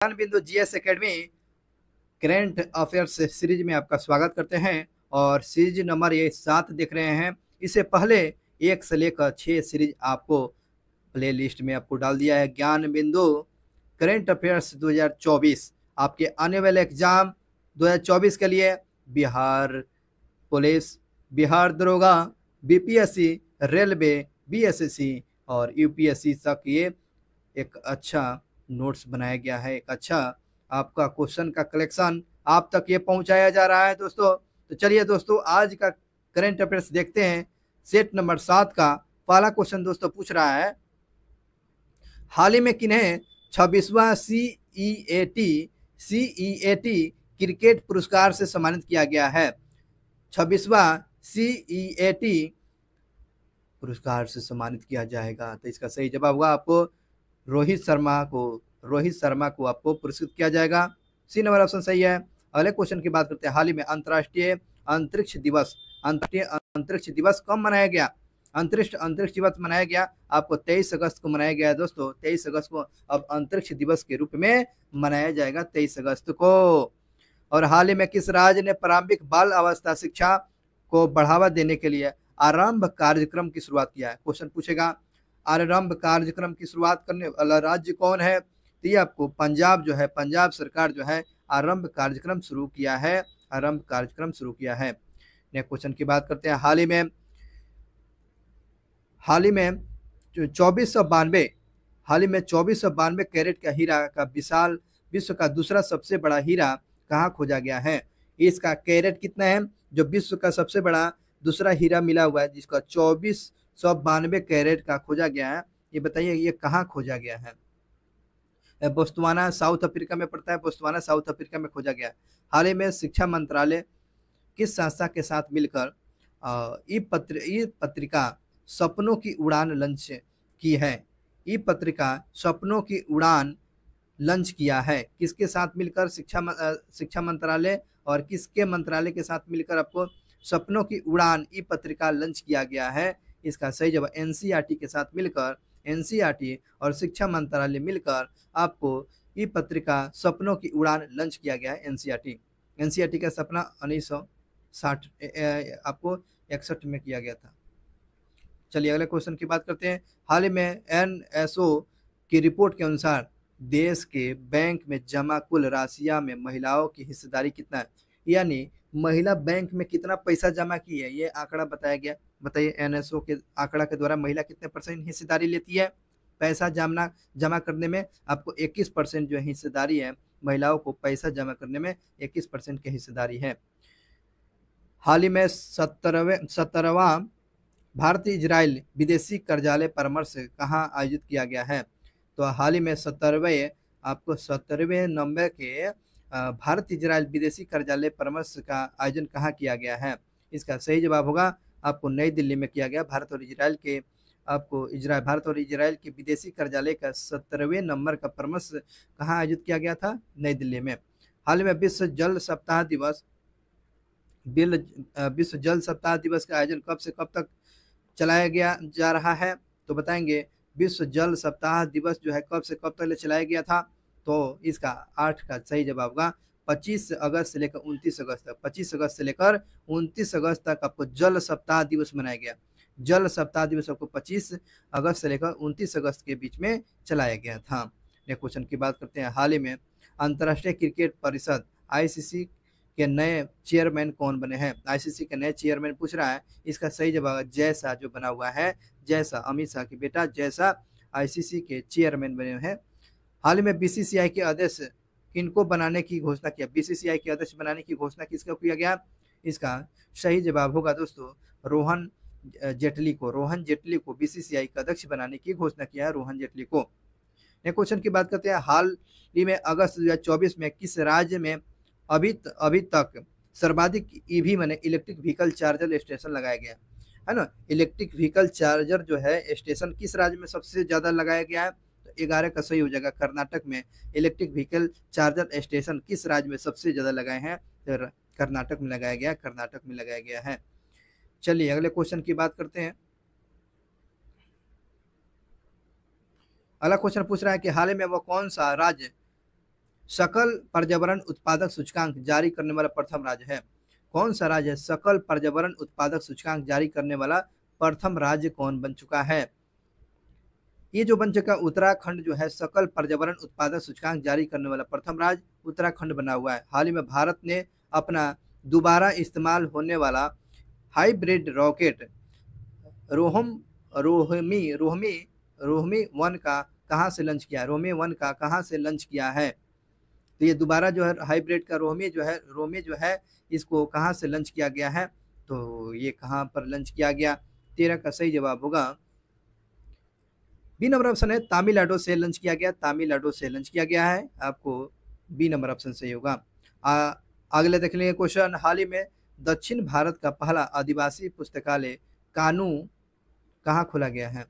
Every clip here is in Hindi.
ज्ञान बिंदु GS academy current affairs series में आपका स्वागत करते हैं। और सीरीज नंबर ये 7 देख रहे हैं। इससे पहले 1 से लेकर 6 सीरीज आपको प्ले लिस्ट में आपको डाल दिया है। ज्ञान बिंदु करेंट अफेयर्स 2024 आपके आने वाले एग्जाम 2024 के लिए बिहार पुलिस, बिहार दरोगा, बीपीएससी, रेलवे, बीएसएससी और यूपीएससी तक ये एक अच्छा नोट्स बनाया गया है। एक अच्छा आपका क्वेश्चन का कलेक्शन आप तक ये पहुंचाया जा रहा है दोस्तों। तो चलिए दोस्तों, आज का करंट अफेयर्स देखते हैं। सेट नंबर 7 का पहला क्वेश्चन दोस्तों पूछ रहा है, हाल ही में किन्हें 26वां सीईएटी क्रिकेट पुरस्कार से सम्मानित किया गया है? 26वां सीईएटी पुरस्कार से सम्मानित किया जाएगा। तो इसका सही जवाब होगा आपको रोहित शर्मा को आपको पुरस्कृत किया जाएगा। सी नंबर ऑप्शन सही है। अगले क्वेश्चन की बात करते हैं, हाल ही में अंतर्राष्ट्रीय अंतरिक्ष दिवस कब मनाया गया? अंतरिक्ष दिवस मनाया गया आपको 23 अगस्त को मनाया गया है दोस्तों। 23 अगस्त को अब अंतरिक्ष दिवस के रूप में मनाया जाएगा 23 अगस्त को। और हाल ही में किस राज्य ने प्रारंभिक बाल अवस्था शिक्षा को बढ़ावा देने के लिए आरंभ कार्यक्रम की शुरुआत किया है? क्वेश्चन पूछेगा, आरंभ कार्यक्रम की शुरुआत करने वाला राज्य कौन है? तो ये आपको पंजाब पंजाब सरकार आरंभ कार्यक्रम शुरू किया है। नेक्स्ट क्वेश्चन की बात करते हैं, हाल ही में 2492 कैरेट का हीरा का विश्व का दूसरा सबसे बड़ा हीरा कहाँ खोजा गया है? इसका कैरेट कितना है जो विश्व का सबसे बड़ा दूसरा हीरा मिला हुआ है, जिसका 2492 कैरेट का खोजा गया है? ये बताइए ये कहाँ खोजा गया है? बोत्सवाना साउथ अफ्रीका में पड़ता है। बोत्सवाना साउथ अफ्रीका में खोजा गया है। हाल ही में शिक्षा मंत्रालय किस संस्था के साथ मिलकर ई पत्रिका सपनों की उड़ान लॉन्च की है? ई पत्रिका सपनों की उड़ान लॉन्च किया है किसके साथ मिलकर? शिक्षा मंत्रालय और किसके मंत्रालय के साथ मिलकर आपको सपनों की उड़ान ई पत्रिका लॉन्च किया गया है? इसका सही जवाब एनसीईआरटी के साथ मिलकर, एनसीईआरटी और शिक्षा मंत्रालय मिलकर आपको ई पत्रिका सपनों की उड़ान लॉन्च किया गया है। एनसीईआरटी का सपना 1960 आपको 61 में किया गया था। चलिए अगले क्वेश्चन की बात करते हैं, हाल ही में एनएसओ की रिपोर्ट के अनुसार देश के बैंक में जमा कुल राशियां में महिलाओं की हिस्सेदारी कितना है? यानी महिला बैंक में कितना पैसा जमा की है, ये आंकड़ा बताया गया। बताइए एनएसओ के आंकड़ा के द्वारा महिला कितने % हिस्सेदारी लेती है? पैसा जमा करने में आपको 21% जो हिस्सेदारी है, महिलाओं को पैसा जमा करने में 21% की हिस्सेदारी है। हाल ही में 17वां भारतीय इजराइल विदेशी कार्यालय परामर्श कहाँ आयोजित किया गया है? तो हाल ही में 17वें नंबर के भारत इजराइल विदेशी कार्यालय परामर्श का आयोजन कहाँ किया गया है? इसका सही जवाब होगा आपको नई दिल्ली में किया गया। भारत और इजराइल के विदेशी कार्यालय का 17वें नंबर का परामर्श कहाँ आयोजित किया गया था? नई दिल्ली में। हाल में विश्व जल सप्ताह दिवस का आयोजन कब से कब तक चलाया जा रहा है? तो बताएंगे विश्व जल सप्ताह दिवस कब से कब तक चलाया गया था? तो इसका 8 का सही जवाब होगा 25 अगस्त से लेकर 29 अगस्त तक। 25 अगस्त से लेकर 29 अगस्त तक आपको जल सप्ताह दिवस मनाया गया। जल सप्ताह दिवस आपको 25 अगस्त से लेकर 29 अगस्त के बीच में चलाया गया था। नेक्स्ट क्वेश्चन की बात करते हैं, हाल ही में अंतर्राष्ट्रीय क्रिकेट परिषद आईसीसी के नए चेयरमैन कौन बने हैं? आईसीसी के नए चेयरमैन पूछ रहा है। इसका सही जवाब जय शाह जो बना हुआ है, जय शाह, अमित शाह की बेटा जय शाह आईसीसी के चेयरमैन बने हैं। हाल ही में बीसीसीआई के अध्यक्ष किनको बनाने की घोषणा किया? बीसीसीआई के अध्यक्ष बनाने की घोषणा किसका किया गया? इसका सही जवाब होगा दोस्तों रोहन जेटली को बीसीसीआई का अध्यक्ष बनाने की घोषणा किया है, रोहन जेटली को। नेक्स्ट क्वेश्चन की बात करते हैं, हाल ही में अगस्त 2024 में किस राज्य में अभी तक सर्वाधिक EV electric vehicle charger station लगाया गया है ना? इलेक्ट्रिक व्हीकल चार्जर स्टेशन किस राज्य में सबसे ज्यादा लगाया गया है? तो 11 का सही हो जाएगा कर्नाटक में। इलेक्ट्रिक व्हीकल चार्जर स्टेशन किस राज्य में सबसे ज्यादा लगाए हैं? तो कर्नाटक में लगाया गया है। चलिए अगले क्वेश्चन की बात करते हैं। अगला क्वेश्चन पूछ रहा है कि हाल ही में वो कौन सा राज्य सकल पर्यावरण उत्पादक सूचकांक जारी करने वाला प्रथम राज्य है? कौन सा राज्य है सकल पर्यावरण उत्पादक सूचकांक जारी करने वाला प्रथम राज्य कौन बन चुका है? ये जो बन चुका उत्तराखंड जो है सकल पर्यावरण उत्पादक सूचकांक जारी करने वाला प्रथम राज्य उत्तराखंड बना हुआ है। हाल ही में भारत ने अपना दोबारा इस्तेमाल होने वाला हाइब्रिड रॉकेट रोहम रोहमी रोहमी रोहमी वन का कहाँ से लॉन्च किया? रोहमी वन का कहाँ से लॉन्च किया है? तो ये दोबारा जो है हाइब्रिड का रोमी जो है इसको कहाँ से लॉन्च किया गया है? तो ये कहाँ पर लॉन्च किया गया? 13 का सही जवाब होगा बी नंबर ऑप्शन है, तमिलनाडु से लॉन्च किया गया। तमिलनाडु से लॉन्च किया गया है, आपको बी नंबर ऑप्शन सही होगा। अगले देख लेंगे क्वेश्चन। हाल ही में दक्षिण भारत का पहला आदिवासी पुस्तकालय कानू कहाँ खोला गया है?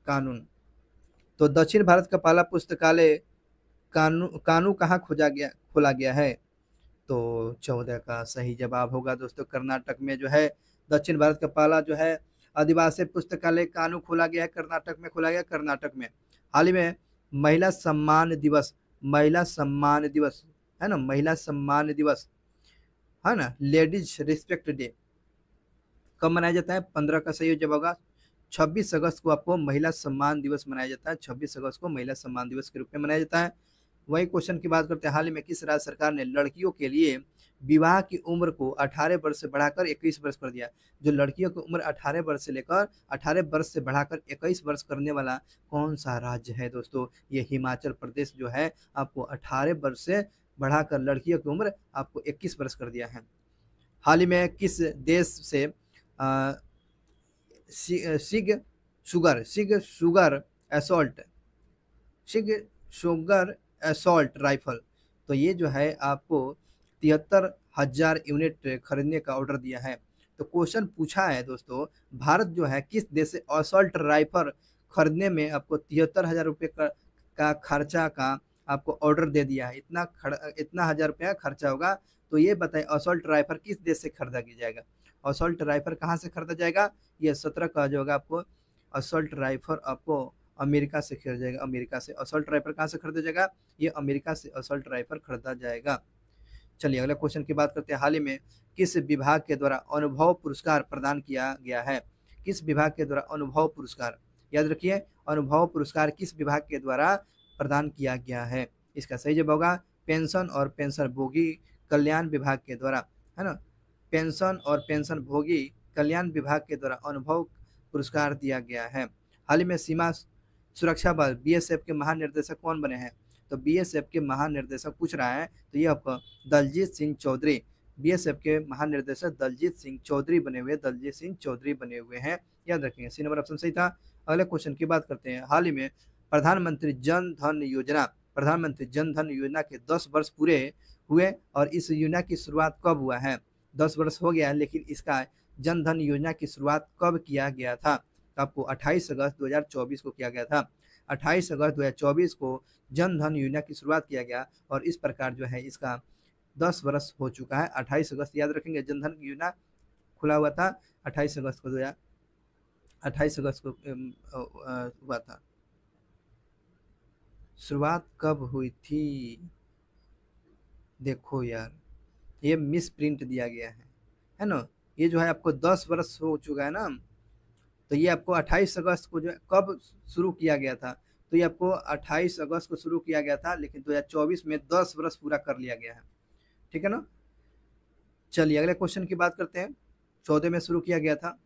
कानून। तो दक्षिण भारत का पहला पुस्तकालय कानू कहाँ खोला गया है? तो 14 का सही जवाब होगा दोस्तों कर्नाटक में जो है दक्षिण भारत का पहला जो है आदिवासी पुस्तकालय कानू खोला गया है, कर्नाटक में खोला गया, कर्नाटक में। हाल ही में महिला सम्मान दिवस है ना, महिला सम्मान दिवस है ना, लेडीज रिस्पेक्ट डे कब मनाया जाता है? 15 का सही जवाब होगा 26 अगस्त को आपको महिला सम्मान दिवस मनाया जाता है। 26 अगस्त को महिला सम्मान दिवस के रूप में मनाया जाता है। वही क्वेश्चन की बात करते हैं। हाल ही में किस राज्य सरकार ने लड़कियों के लिए विवाह की उम्र को 18 वर्ष से बढ़ाकर 21 वर्ष कर दिया? जो लड़कियों की उम्र 18 वर्ष से लेकर 18 वर्ष से बढ़ाकर 21 वर्ष करने वाला कौन सा राज्य है दोस्तों? ये हिमाचल प्रदेश जो है आपको 18 वर्ष से बढ़ाकर लड़कियों की उम्र आपको 21 वर्ष कर दिया है। हाल ही में किस देश से सिग शुगर असॉल्ट राइफल, तो ये जो है आपको 73,000 यूनिट खरीदने का ऑर्डर दिया है। तो क्वेश्चन पूछा है दोस्तों, भारत जो है किस देश से असॉल्ट राइफल खरीदने में आपको 73,000 रुपये का खर्चा का आपको ऑर्डर दे दिया है? इतना 1,000 रुपया खर्चा होगा। तो ये बताएं असॉल्ट राइफल किस देश से खरीदा जाएगा? असॉल्ट राइफल कहाँ से खरीदा जाएगा? ये 17 का जो होगा आपको असॉल्ट राइफल आपको अमेरिका से खरीदा जाएगा। अमेरिका से असॉल्ट राइफल कहाँ से खरीदा जाएगा? ये अमेरिका से असॉल्ट राइफल खरीदा जाएगा। चलिए अगले क्वेश्चन की बात करते हैं। हाल ही में किस विभाग के द्वारा अनुभव पुरस्कार प्रदान किया गया है? किस विभाग के द्वारा अनुभव पुरस्कार, याद रखिए अनुभव पुरस्कार किस विभाग के द्वारा प्रदान किया गया है? इसका सही जवाब होगा पेंशन और पेंशन भोगी कल्याण विभाग के द्वारा, है ना। पेंशन और पेंशन भोगी कल्याण विभाग के द्वारा अनुभव पुरस्कार दिया गया है। हाल ही में सीमा सुरक्षा बल बीएसएफ के महानिर्देशक कौन बने हैं? तो बीएसएफ के महानिर्देशक पूछ रहा है, तो ये आपका दलजीत सिंह चौधरी, बीएसएफ के महानिर्देशक दलजीत सिंह चौधरी बने हुए हैं, याद रखेंगे। सी नंबर ऑप्शन सही था। अगले क्वेश्चन की बात करते हैं। हाल ही में प्रधानमंत्री जन धन योजना के 10 वर्ष पूरे हुए और इस योजना की शुरुआत कब हुआ है? 10 वर्ष हो गया, लेकिन इसका जन धन योजना की शुरुआत कब किया गया था? तो आपको 28 अगस्त 2024 को किया गया था। 28 अगस्त 2024 को जन धन योजना की शुरुआत किया गया और इस प्रकार जो है इसका 10 वर्ष हो चुका है। 28 अगस्त याद रखेंगे, जन धन योजना खुला हुआ था 28 अगस्त को 28 अगस्त को हुआ था। शुरुआत कब हुई थी? देखो यार ये मिस प्रिंट दिया गया है ना। ये जो है आपको 10 वर्ष हो चुका है ना, तो ये आपको 28 अगस्त को जो है कब शुरू किया गया था? तो ये आपको 28 अगस्त को शुरू किया गया था, लेकिन 2024 में 10 वर्ष पूरा कर लिया गया है, ठीक है ना। चलिए अगले क्वेश्चन की बात करते हैं। 14 में शुरू किया गया था,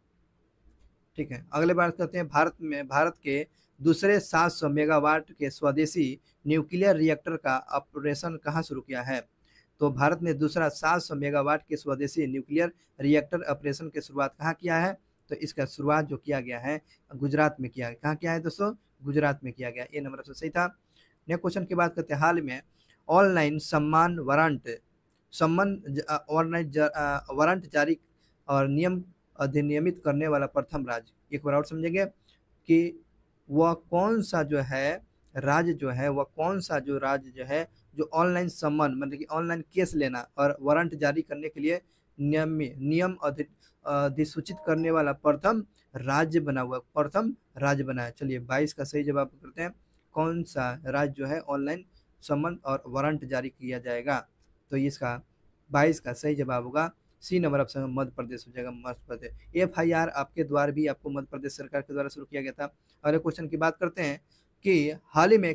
ठीक है। अगले बात करते हैं भारत के दूसरे 700 मेगावाट के स्वदेशी न्यूक्लियर रिएक्टर का ऑपरेशन कहाँ शुरू किया है? तो भारत ने दूसरा 700 मेगावाट के स्वदेशी न्यूक्लियर रिएक्टर ऑपरेशन की शुरुआत कहाँ किया है? तो इसका शुरुआत जो किया गया है गुजरात में किया है। कहाँ किया है दोस्तों? गुजरात में किया गया। ये नंबर ऑप्शन सही था। नेक्स्ट क्वेश्चन की बात करते हैं। हाल में ऑनलाइन वारंट जारी और नियम अधिनियमित करने वाला प्रथम राज्य, एक बार और समझेंगे कि वह कौन सा जो है राज्य जो ऑनलाइन सम्मन मतलब कि ऑनलाइन केस लेना और वारंट जारी करने के लिए नियम अधिसूचित करने वाला प्रथम राज्य बना है। चलिए 22 का सही जवाब करते हैं। कौन सा राज्य जो है ऑनलाइन सम्मन और वारंट जारी किया जाएगा। तो इसका 22 का सही जवाब होगा सी नंबर ऑप्शन मध्य प्रदेश हो जाएगा, मध्य प्रदेश। एफआईआर आपके द्वारा भी आपको मध्य प्रदेश सरकार के द्वारा शुरू किया गया था। अगले क्वेश्चन की बात करते हैं कि हाल ही में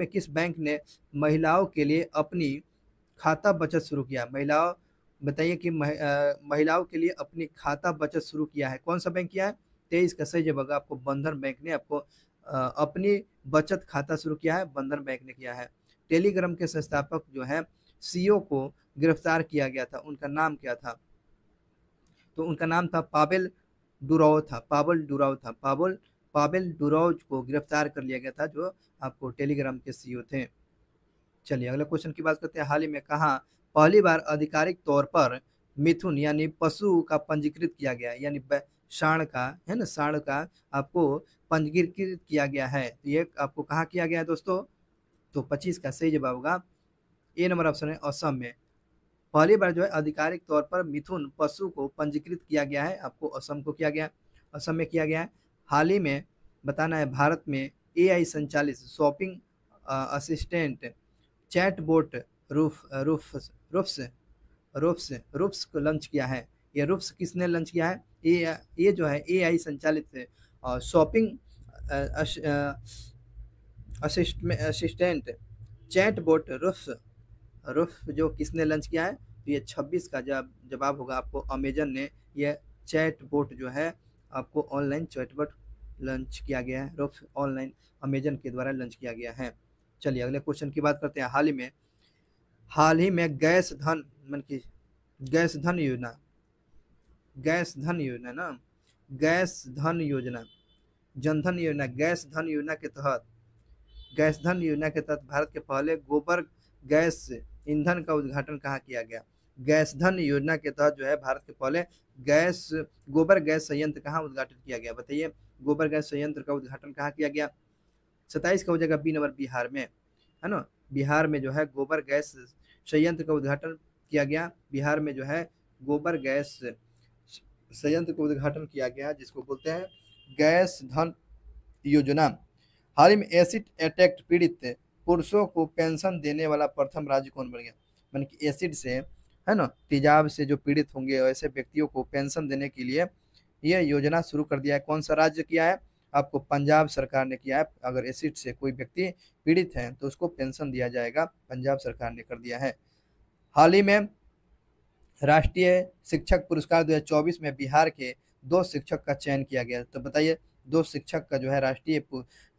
किस बैंक ने महिलाओं के लिए अपनी खाता बचत शुरू किया। महिलाओं बताइए कि महिलाओं के लिए अपनी खाता बचत शुरू किया है, कौन सा बैंक किया है। 23 का सही जवाब आपको बंधन बैंक ने आपको अपनी बचत खाता शुरू किया है, बंधन बैंक ने किया है। टेलीग्राम के संस्थापक जो है सीईओ को गिरफ्तार किया गया था, उनका नाम क्या था। तो उनका नाम था पावेल डुराव को गिरफ्तार कर लिया गया था, जो आपको टेलीग्राम के सीईओ थे। चलिए अगले क्वेश्चन की बात करते हैं। हाल ही में कहाँ पहली बार आधिकारिक तौर पर मिथुन यानी पशु का पंजीकृत किया गया, यानी सांड का है ना, सांड का आपको पंजीकृत किया गया है। तो ये आपको कहाँ किया गया है दोस्तों। तो 25 का सही जवाब होगा ए नंबर ऑप्शन है, असम में। पहली बार जो है आधिकारिक तौर पर मिथुन पशु को पंजीकृत किया गया है, आपको असम को किया गया, असम में किया गया है। हाल ही में बताना है भारत में एआई संचालित शॉपिंग असिस्टेंट चैटबॉट रूफ्स को लॉन्च किया है। ये रूफ्स किसने लॉन्च किया है। ये जो है एआई संचालित शॉपिंग असिस्टेंट चैटबॉट रूफ जो किसने लॉन्च किया है। तो ये 26 का जवाब होगा आपको अमेजन ने यह चैटबॉट जो है आपको ऑनलाइन चैटबॉट लॉन्च किया गया है, रूफ ऑनलाइन अमेजन के द्वारा लॉन्च किया गया है। चलिए अगले क्वेश्चन की बात करते हैं। हाल ही में गैस धन योजना जनधन योजना गैस धन योजना के तहत भारत के पहले गोबर गैस ईंधन का उद्घाटन कहाँ किया गया। गैस धन योजना के तहत जो है भारत के पहले गोबर गैस संयंत्र कहाँ उद्घाटन किया गया, बताइए। गोबर गैस संयंत्र का उद्घाटन कहाँ किया गया। 27 का हो जाएगा बी नंबर, बिहार में, है ना। बिहार में जो है गोबर गैस संयंत्र का उद्घाटन किया गया। बिहार में जो है गोबर गैस संयंत्र का उद्घाटन किया गया, जिसको बोलते हैं गैस धन योजना। हाल ही में एसिड अटैक पीड़ित पुरुषों को पेंशन देने वाला प्रथम राज्य कौन बन गया। माने कि एसिड से, है ना, तेजाब से जो पीड़ित होंगे ऐसे व्यक्तियों को पेंशन देने के लिए यह योजना शुरू कर दिया है। कौन सा राज्य किया है, आपको पंजाब सरकार ने किया है। अगर एसिड से कोई व्यक्ति पीड़ित है तो उसको पेंशन दिया जाएगा, पंजाब सरकार ने कर दिया है। हाल ही में राष्ट्रीय शिक्षक पुरस्कार 2024 में बिहार के 2 शिक्षक का चयन किया गया। तो बताइए 2 शिक्षक का जो है राष्ट्रीय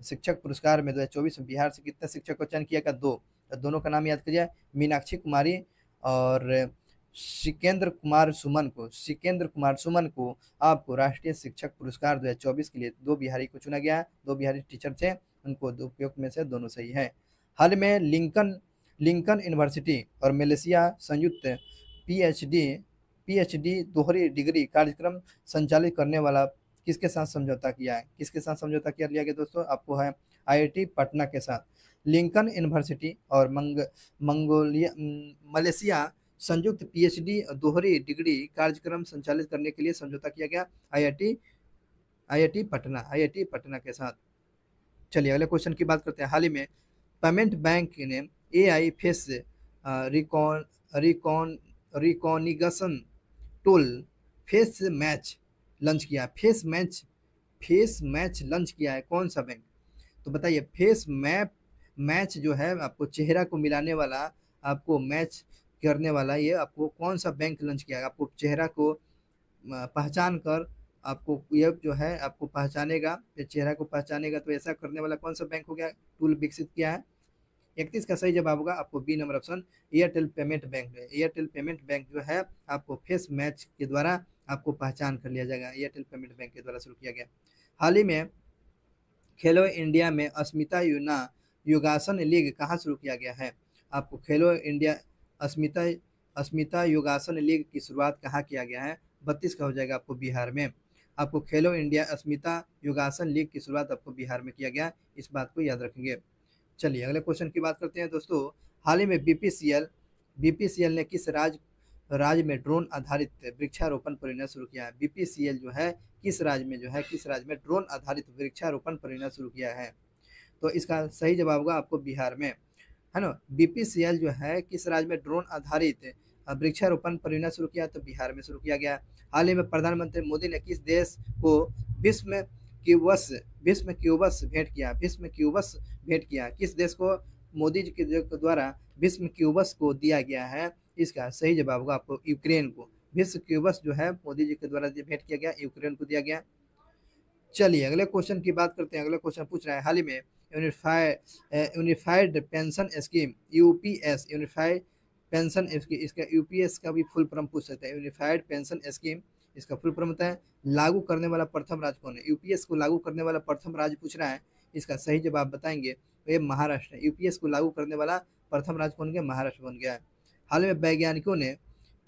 शिक्षक पुरस्कार में 2024 में बिहार से कितने शिक्षक को चयन किया गया, 2। तो दोनों का नाम याद करिए, मीनाक्षी कुमारी और सिकेंद्र कुमार सुमन को आपको राष्ट्रीय शिक्षक पुरस्कार 2024 के लिए 2 बिहारी को चुना गया है। 2 बिहारी टीचर थे, उनको 2 उपयुक्त में से दोनों सही है। हाल में लिंकन यूनिवर्सिटी और मलेशिया संयुक्त पीएचडी दोहरी डिग्री कार्यक्रम संचालित करने वाला किसके साथ समझौता किया है। किसके साथ समझौता किया लिया गया दोस्तों, आपको है आईआईटी पटना के साथ। लिंकन यूनिवर्सिटी और मलेशिया संयुक्त पीएचडी दोहरी डिग्री कार्यक्रम संचालित करने के लिए समझौता किया गया आईआईटी पटना के साथ। चलिए अगले क्वेश्चन की बात करते हैं। हाल ही में पेमेंट बैंक ने AI face recognition tool face match launch किया। फेस मैच लॉन्च किया है, कौन सा बैंक। तो बताइए फेस मैच जो है आपको चेहरा को मिलाने वाला, आपको मैच करने वाला, ये आपको कौन सा बैंक लॉन्च किया है। आपको चेहरा को पहचान कर आपको ये जो है आपको पहचानेगा, चेहरा को पहचानेगा, तो ऐसा करने वाला कौन सा बैंक हो गया, टूल विकसित किया है। 31 का सही जवाब होगा आपको B number option, Airtel payment bank है। एयरटेल पेमेंट बैंक जो है आपको फेस मैच के द्वारा आपको पहचान कर लिया जाएगा, एयरटेल पेमेंट बैंक के द्वारा शुरू किया गया। हाल ही में खेलो इंडिया में अस्मिता योगासन लीग कहाँ शुरू किया गया है। आपको खेलो इंडिया अस्मिता योगासन लीग की शुरुआत कहाँ किया गया है। 32 का हो जाएगा आपको बिहार में। आपको खेलो इंडिया अस्मिता योगासन लीग की शुरुआत आपको बिहार में किया गया, इस बात को याद रखेंगे। चलिए अगले क्वेश्चन की बात करते हैं दोस्तों। हाल ही में बीपीसीएल ने किस राज्य में ड्रोन आधारित वृक्षारोपण परियोजना शुरू किया है। बीपीसीएल जो है किस राज्य में ड्रोन आधारित वृक्षारोपण परियोजना शुरू किया है। तो इसका सही जवाब होगा आपको बिहार में, है ना। बीपीसीएल जो है किस राज्य में ड्रोन आधारित वृक्षारोपण परियोजना शुरू किया, तो बिहार में शुरू किया गया। हाल ही में प्रधानमंत्री मोदी ने किस देश को विश्व क्यूबस विश्व क्यूबस भेंट किया, विश्व क्यूबस भेंट किया, किस देश को मोदी जी के द्वारा विश्व क्यूबस को दिया गया है, इसका सही जवाब होगा आपको यूक्रेन को। विश्व क्यूबस जो है मोदी जी के द्वारा भेंट किया गया, यूक्रेन को दिया गया। चलिए अगले क्वेश्चन की बात करते हैं। अगले क्वेश्चन पूछ रहा है, हाल ही में unified pension scheme UPS, unified pension scheme, इसका यूपीएस का भी फुल फॉर्म पूछ सकते हैं। यूनिफाइड पेंशन स्कीम इसका फुल फॉर्म होता है लागू करने वाला प्रथम राज्य कौन है। यूपीएस को लागू करने वाला प्रथम राज्य पूछ रहा है, इसका सही जवाब बताएंगे तो ये महाराष्ट्र है। यूपीएस को लागू करने वाला प्रथम राज्य बन गया, महाराष्ट्र बन गया है। हाल में वैज्ञानिकों ने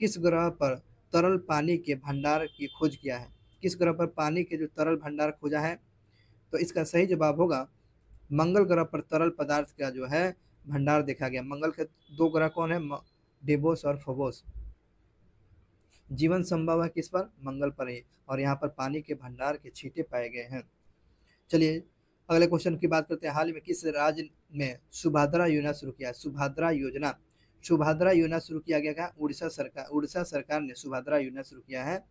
किस ग्रह पर तरल पानी के भंडार की खोज किया है, किस ग्रह पर पानी के जो तरल भंडार खोजा है, तो इसका सही जवाब होगा मंगल ग्रह पर तरल पदार्थ का जो है भंडार देखा गया। मंगल के दो ग्रह कौन है, डेबोस और फोबोस। जीवन संभव है किस पर, मंगल पर ही, और यहाँ पर पानी के भंडार के छींटे पाए गए हैं। चलिए अगले क्वेश्चन की बात करते हैं। हाल ही में किस राज्य में सुभद्रा योजना शुरू किया, सुभद्रा योजना, सुभद्रा योजना शुरू किया गया था उड़ीसा सरकार, उड़ीसा सरकार ने सुभद्रा योजना शुरू किया है।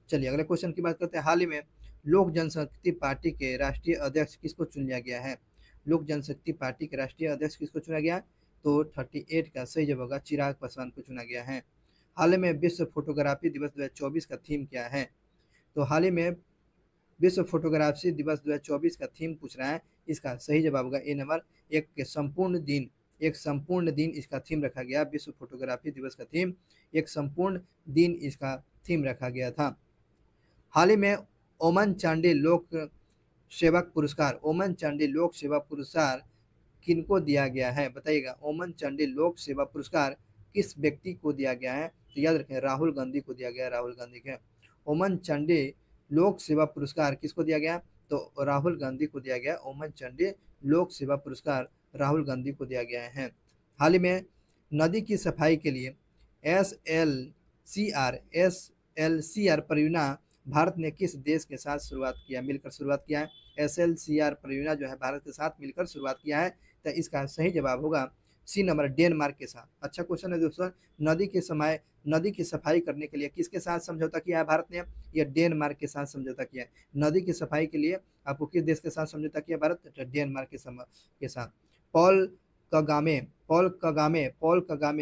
चलिए अगले क्वेश्चन की बात करते हैं। हाल ही में लोक जनशक्ति पार्टी के राष्ट्रीय अध्यक्ष किसको चुन लिया गया है, लोक जनशक्ति पार्टी के राष्ट्रीय अध्यक्ष किसको चुना गया, तो 38 का सही जवाब होगा चिराग पासवान को चुना गया है। हाल ही में विश्व फोटोग्राफी दिवस 2024 का थीम क्या है, तो हाल ही में विश्व फोटोग्राफी दिवस 2024 का थीम पूछ रहा है, इसका सही जवाब होगा ए नंबर, एक संपूर्ण दिन, एक संपूर्ण दिन इसका थीम रखा गया। विश्व फोटोग्राफी दिवस का थीम एक संपूर्ण दिन इसका थीम रखा गया था। हाल ही में ओमन चांडी लोक सेवक पुरस्कार, ओमन चांडी लोक सेवा पुरस्कार किनको दिया गया है, बताइएगा। ओमन चांडी लोक सेवा पुरस्कार किस व्यक्ति को दिया गया है, तो याद रखें राहुल गांधी को दिया गया, राहुल गांधी के। ओमन चांडी लोक सेवा पुरस्कार किसको दिया गया, तो राहुल गांधी को दिया गया। ओमन चांडी लोक सेवा पुरस्कार राहुल गांधी को दिया गया है। हाल ही में नदी की सफाई के लिए एसएलसीआर परियोजना भारत ने किस देश के साथ शुरुआत किया, मिलकर शुरुआत किया है। एसएलसीआर परियोजना जो है भारत के साथ मिलकर शुरुआत किया है, तो इसका सही जवाब होगा सी नंबर, डेनमार्क के साथ। अच्छा क्वेश्चन है दोस्तों, नदी की सफाई करने के लिए किसके साथ समझौता किया है भारत ने, यह डेनमार्क के साथ समझौता किया है। नदी की सफाई के लिए आपको किस देश के साथ समझौता किया भारत, तो डेनमार्क के साथ। पॉल कगामे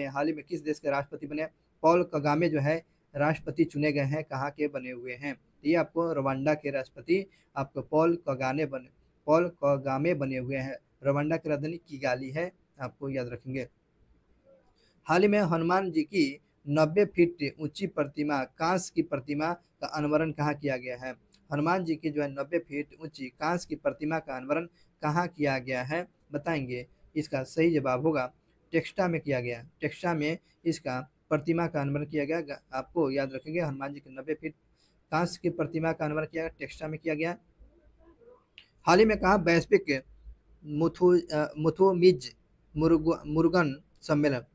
हाल ही में किस देश के राष्ट्रपति बने, पॉल कगामे जो है राष्ट्रपति चुने गए हैं, कहाँ के बने हुए हैं, ये आपको रवांडा के राष्ट्रपति आपको पॉल कगामे बने हुए हैं। रवांडा की राजधानी किगाली है, आपको याद रखेंगे। हाल ही में हनुमान जी की 90 फीट ऊंची प्रतिमा, कांस्य की प्रतिमा का अनावरण कहाँ किया गया है। हनुमान जी की जो है 90 फीट ऊंची कांस्य की प्रतिमा का अनावरण कहाँ किया गया है, बताएंगे। इसका सही जवाब होगा टेक्सटा में किया गया, टेक्सटा में इसका प्रतिमा का अनावरण किया गया। आपको याद रखेंगे हनुमान जी की 90 फीट कांस्य की प्रतिमा का अनावरण किया गया, टेक्सटा में किया गया। हाल ही में कहा वैश्विक मुथुमिज मुरुगन सम्मेलन,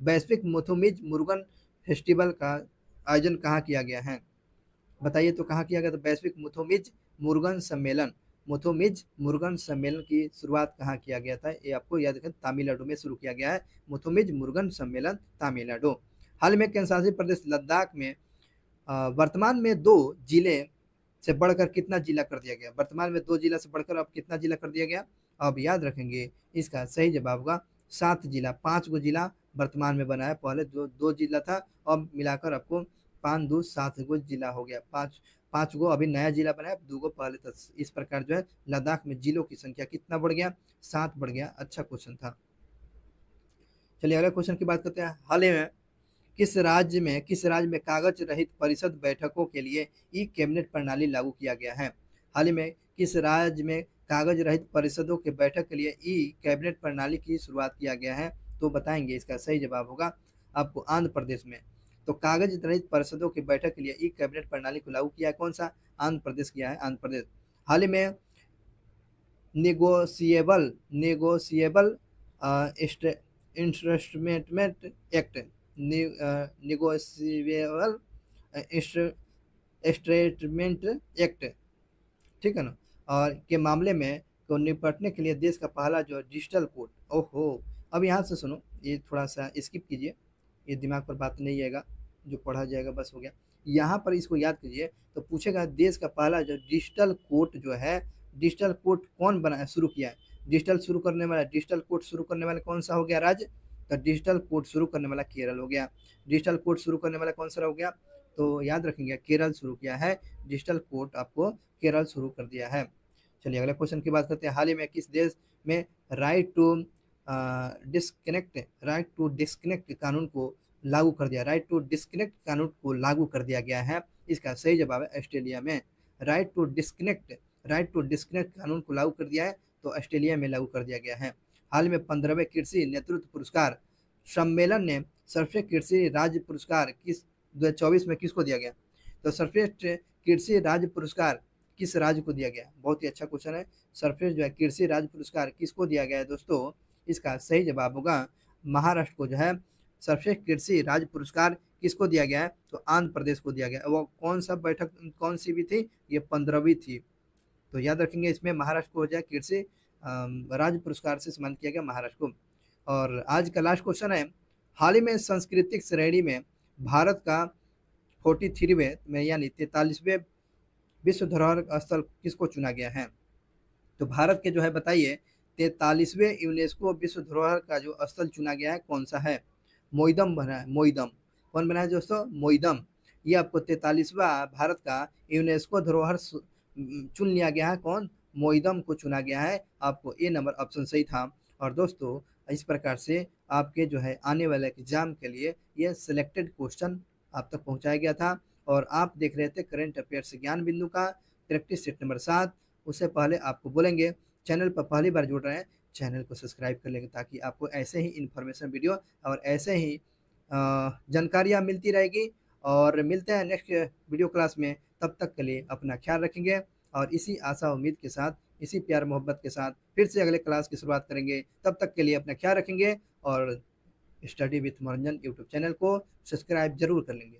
वैश्विक मुथुमिज मुरुगन फेस्टिवल का आयोजन कहाँ किया गया है, बताइए तो कहाँ किया गया, तो वैश्विक मुथुमिज मुरुगन सम्मेलन की शुरुआत कहाँ किया गया था, ये आपको याद रखें तमिलनाडु में शुरू किया गया है, मुथुमिज मुरुगन सम्मेलन तमिलनाडु। हाल में केंद्र शासित प्रदेश लद्दाख में वर्तमान में 2 जिले से बढ़कर कितना जिला कर दिया गया, वर्तमान में 2 जिला से बढ़कर अब कितना जिला कर दिया गया, अब याद रखेंगे इसका सही जवाब होगा 7 जिला। 5 गो जिला वर्तमान में बना है, पहले 2 जिला था, अब मिलाकर आपको 5 2 7 गो जिला हो गया। 5 गो अभी नया जिला बना है, 2 गो पहले था। इस प्रकार जो है लद्दाख में जिलों की संख्या कितना बढ़ गया, 7 बढ़ गया। अच्छा क्वेश्चन था। चलिए अगले क्वेश्चन की बात करते हैं। हाल ही में किस राज्य में कागज रहित परिषद बैठकों के लिए ई कैबिनेट प्रणाली लागू किया गया है। हाल ही में किस राज्य में कागज रहित परिषदों के बैठक के लिए ई कैबिनेट प्रणाली की शुरुआत किया गया है, तो बताएंगे। इसका सही जवाब होगा आपको आंध्र प्रदेश में। तो कागज रहित परिषदों की बैठक के लिए ई कैबिनेट प्रणाली को लागू किया है, कौन सा, आंध्र प्रदेश किया है, आंध्र प्रदेश। हाल ही में negotiable instrument act, negotiable instrument act, ठीक है ना, और के मामले में को निपटने के लिए देश का पहला जो डिजिटल कोड। ओहो, अब यहाँ से सुनो, ये थोड़ा सा स्किप कीजिए, ये दिमाग पर बात नहीं आएगा, जो पढ़ा जाएगा बस हो गया। यहाँ पर इसको याद कीजिए, तो पूछेगा देश का पहला जो डिजिटल कोड जो है, डिजिटल कोड कौन बना शुरू किया है? डिजिटल कोड शुरू करने वाला कौन सा हो गया राज्य? तो डिजिटल कोड शुरू करने वाला केरल हो गया। डिजिटल कोड शुरू करने वाला कौन सा हो गया? तो याद रखेंगे, केरल शुरू किया है, डिजिटल कोड आपको केरल शुरू कर दिया है। चलिए अगले क्वेश्चन की बात करते हैं। हाल ही में किस देश में राइट टू डिस्कनेक्ट कानून को लागू कर दिया? राइट टू डिस्कनेक्ट कानून को लागू कर दिया गया है। इसका सही जवाब है ऑस्ट्रेलिया में। राइट टू डिस्कनेक्ट कानून को लागू कर दिया है, तो ऑस्ट्रेलिया में लागू कर दिया गया है। हाल में 15वें कृषि नेतृत्व पुरस्कार सम्मेलन ने सर्वश्रेष्ठ कृषि राज्य पुरस्कार किस 2024 में किसको दिया गया? तो सर्वश्रेष्ठ कृषि राज्य पुरस्कार किस राज्य को दिया गया? बहुत ही अच्छा क्वेश्चन है। सर्वश्रेष्ठ जो है कृषि राज्य पुरस्कार किसको दिया गया है दोस्तों? इसका सही जवाब होगा महाराष्ट्र को जो है सर्वश्रेष्ठ कृषि राज्य पुरस्कार किसको दिया गया है? तो आंध्र प्रदेश को दिया गया। वो कौन सा बैठक कौन सी भी थी? ये 15वीं थी। तो याद रखेंगे, इसमें महाराष्ट्र को हो जाए कृषि राज्य पुरस्कार से सम्मानित किया गया महाराष्ट्र को। और आज का लास्ट क्वेश्चन है, हाल ही में सांस्कृतिक श्रेणी में भारत का 43वें में यानी 43वें विश्व धरोहर स्थल किसको चुना गया है? तो भारत के जो है बताइए 43वें यूनेस्को विश्व धरोहर का जो स्थल चुना गया है कौन सा है? मोइदम बना है, मोइदम। कौन बना है दोस्तों? मोइदम। ये आपको 43वां भारत का यूनेस्को धरोहर चुन लिया गया है। कौन? मोइदम को चुना गया है। आपको ए नंबर ऑप्शन सही था। और दोस्तों इस प्रकार से आपके जो है आने वाले एग्जाम के लिए ये सिलेक्टेड क्वेश्चन आप तक पहुंचाया गया था। और आप देख रहे थे करंट अफेयर्स ज्ञान बिंदु का प्रैक्टिस सेट नंबर 7। उससे पहले आपको बोलेंगे, चैनल पर पहली बार जुड़ रहे हैं, चैनल को सब्सक्राइब कर लेंगे, ताकि आपको ऐसे ही इन्फॉर्मेशन वीडियो और ऐसे ही जानकारियाँ मिलती रहेगी। और मिलते हैं नेक्स्ट वीडियो क्लास में। तब तक के लिए अपना ख्याल रखेंगे, और इसी आशा उम्मीद के साथ, इसी प्यार मोहब्बत के साथ फिर से अगले क्लास की शुरुआत करेंगे। तब तक के लिए अपना ख्याल रखेंगे, और स्टडी विथ मनोरंजन यूट्यूब चैनल को सब्सक्राइब जरूर कर लेंगे।